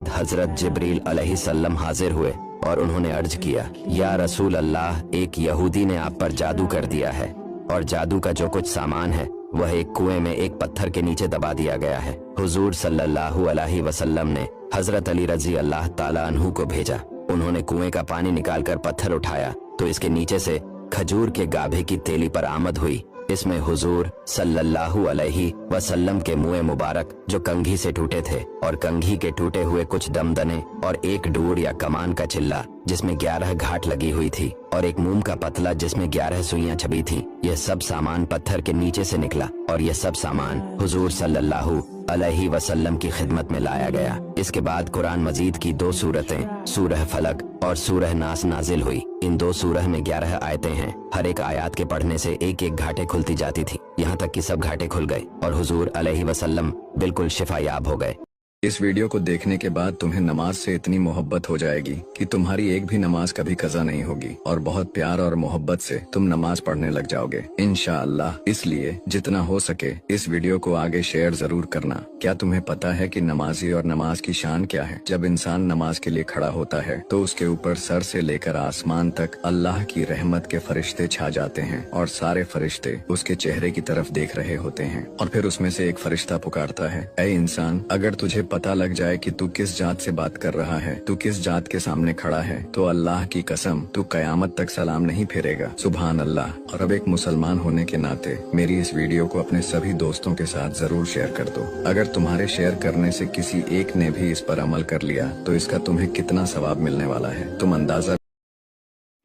हजरत जिब्रील अलैहिस्सलाम हाजिर हुए और उन्होंने अर्ज किया, या रसूल अल्लाह, एक यहूदी ने आप पर जादू कर दिया है और जादू का जो कुछ सामान है वह एक कुएं में एक पत्थर के नीचे दबा दिया गया है। हुजूर सल्लल्लाहु अलैहि वसल्लम ने हजरत अली रजी अल्लाह ताला अन्हु को भेजा। उन्होंने कुएं का पानी निकालकर पत्थर उठाया तो इसके नीचे से खजूर के गाभे की तेली पर आमद हुई। इसमें हुजूर सल्लल्लाहु अलैहि वसल्लम के मुंह मुबारक जो कंघी से टूटे थे और कंघी के टूटे हुए कुछ दमदने और एक डूर या कमान का चिल्ला जिसमें 11 घाट लगी हुई थी और एक मोम का पतला जिसमें 11 सुइयां छपी थी, यह सब सामान पत्थर के नीचे से निकला और यह सब सामान हुजूर सल्लल्लाहु अलैहि वसल्लम की खिदमत में लाया गया। इसके बाद कुरान मजीद की 2 सूरतें सूरह फलक और सूरह नास नाजिल हुई। इन 2 सूरह में 11 आयतें हैं। हर एक आयत के पढ़ने से एक एक घाटे खुलती जाती थी, यहाँ तक कि सब घाटे खुल गए और हुजूर अलैहि वसल्लम बिल्कुल शिफायाब हो गए। इस वीडियो को देखने के बाद तुम्हें नमाज से इतनी मोहब्बत हो जाएगी कि तुम्हारी एक भी नमाज कभी कज़ा नहीं होगी और बहुत प्यार और मोहब्बत से तुम नमाज पढ़ने लग जाओगे इंशाअल्लाह। इसलिए जितना हो सके इस वीडियो को आगे शेयर जरूर करना। क्या तुम्हें पता है कि नमाजी और नमाज की शान क्या है? जब इंसान नमाज के लिए खड़ा होता है तो उसके ऊपर सर से लेकर आसमान तक अल्लाह की रहमत के फरिश्ते छा जाते हैं और सारे फरिश्ते उसके चेहरे की तरफ देख रहे होते हैं और फिर उसमें से एक फरिश्ता पुकारता है, ऐ इंसान, अगर तुझे पता लग जाए कि तू किस जात से बात कर रहा है, तू किस जात के सामने खड़ा है, तो अल्लाह की कसम तू कयामत तक सलाम नहीं फेरेगा। सुभान अल्लाह। और अब एक मुसलमान होने के नाते मेरी इस वीडियो को अपने सभी दोस्तों के साथ जरूर शेयर कर दो। अगर तुम्हारे शेयर करने से किसी एक ने भी इस पर अमल कर लिया तो इसका तुम्हें कितना सवाब मिलने वाला है तुम अंदाजा।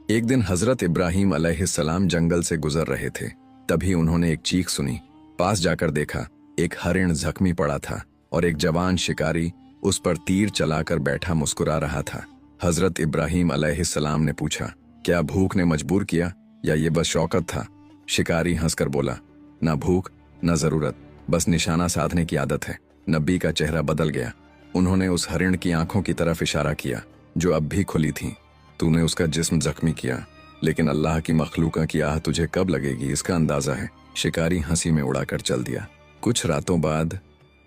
एक दिन हजरत इब्राहिम अलैहिस्सलाम जंगल से गुजर रहे थे। तभी उन्होंने एक चीख सुनी। पास जाकर देखा, एक हरिण जख्मी पड़ा था और एक जवान शिकारी उस पर तीर चलाकर बैठा मुस्कुरा रहा था। हजरत इब्राहिम अलैहिस्सलाम ने पूछा, क्या भूख ने मजबूर किया या ये बस शौकत था? शिकारी हंसकर बोला, ना भूख ना जरूरत, बस निशाना साधने की आदत है। नबी का चेहरा बदल गया। उन्होंने उस हरिण की आंखों की तरफ इशारा किया जो अब भी खुली थीं। तूने उसका जिस्म जख्मी किया, लेकिन अल्लाह की मखलूका की आह तुझे कब लगेगी इसका अंदाजा है। शिकारी हंसी में उड़ाकर चल दिया। कुछ रातों बाद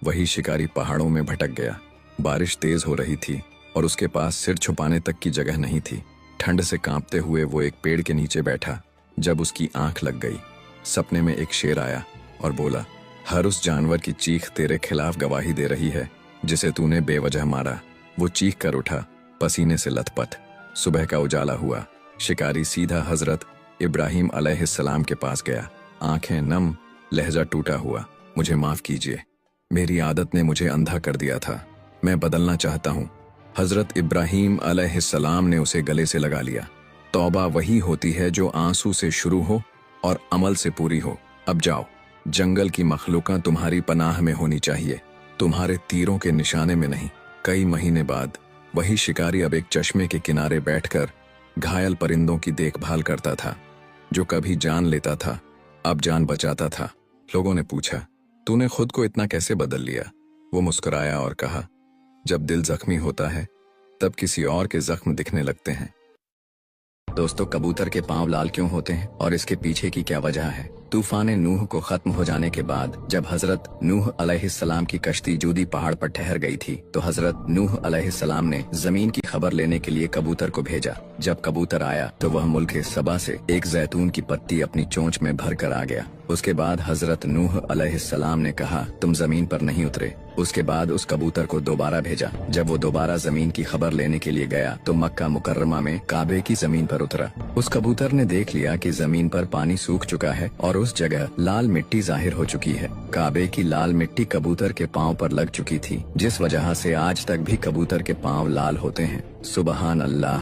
वही शिकारी पहाड़ों में भटक गया। बारिश तेज हो रही थी और उसके पास सिर छुपाने तक की जगह नहीं थी। ठंड से कांपते हुए वो एक पेड़ के नीचे बैठा। जब उसकी आंख लग गई, सपने में एक शेर आया और बोला, हर उस जानवर की चीख तेरे खिलाफ गवाही दे रही है जिसे तूने बेवजह मारा। वो चीख कर उठा, पसीने से लथपथ। सुबह का उजाला हुआ। शिकारी सीधा हजरत इब्राहिम अलैहिस्सलाम के पास गया, आंखें नम, लहजा टूटा हुआ। मुझे माफ कीजिए, मेरी आदत ने मुझे अंधा कर दिया था, मैं बदलना चाहता हूँ। हजरत इब्राहिम अलैहिस्सलाम ने उसे गले से लगा लिया। तौबा वही होती है जो आंसू से शुरू हो और अमल से पूरी हो। अब जाओ, जंगल की मखलूका तुम्हारी पनाह में होनी चाहिए, तुम्हारे तीरों के निशाने में नहीं। कई महीने बाद वही शिकारी अब एक चश्मे के किनारे बैठकर घायल परिंदों की देखभाल करता था। जो कभी जान लेता था अब जान बचाता था। लोगों ने पूछा, तूने खुद को इतना कैसे बदल लिया? वो मुस्कुराया और कहा, जब दिल जख्मी होता है तब किसी और के जख्म दिखने लगते हैं। दोस्तों, कबूतर के पांव लाल क्यों होते हैं और इसके पीछे की क्या वजह है? तूफान नूह को खत्म हो जाने के बाद जब हजरत नूह अलैहिस्सलाम की कश्ती जूदी पहाड़ पर ठहर गई थी तो हजरत नूह अलैहिस्सलाम ने जमीन की खबर लेने के लिए कबूतर को भेजा। जब कबूतर आया तो वह मुल्क सबा से एक जैतून की पत्ती अपनी चोंच में भर कर आ गया। उसके बाद हजरत नूह अलैहिस्सलाम ने कहा, तुम जमीन पर नहीं उतरे। उसके बाद उस कबूतर को दोबारा भेजा। जब वो दोबारा जमीन की खबर लेने के लिए गया तो मक्का मुकर्रमा में काबे की जमीन पर उतरा। उस कबूतर ने देख लिया कि जमीन पर पानी सूख चुका है और उस जगह लाल मिट्टी जाहिर हो चुकी है। काबे की लाल मिट्टी कबूतर के पांव पर लग चुकी थी, जिस वजह से आज तक भी कबूतर के पांव लाल होते हैं। सुबहान अल्लाह।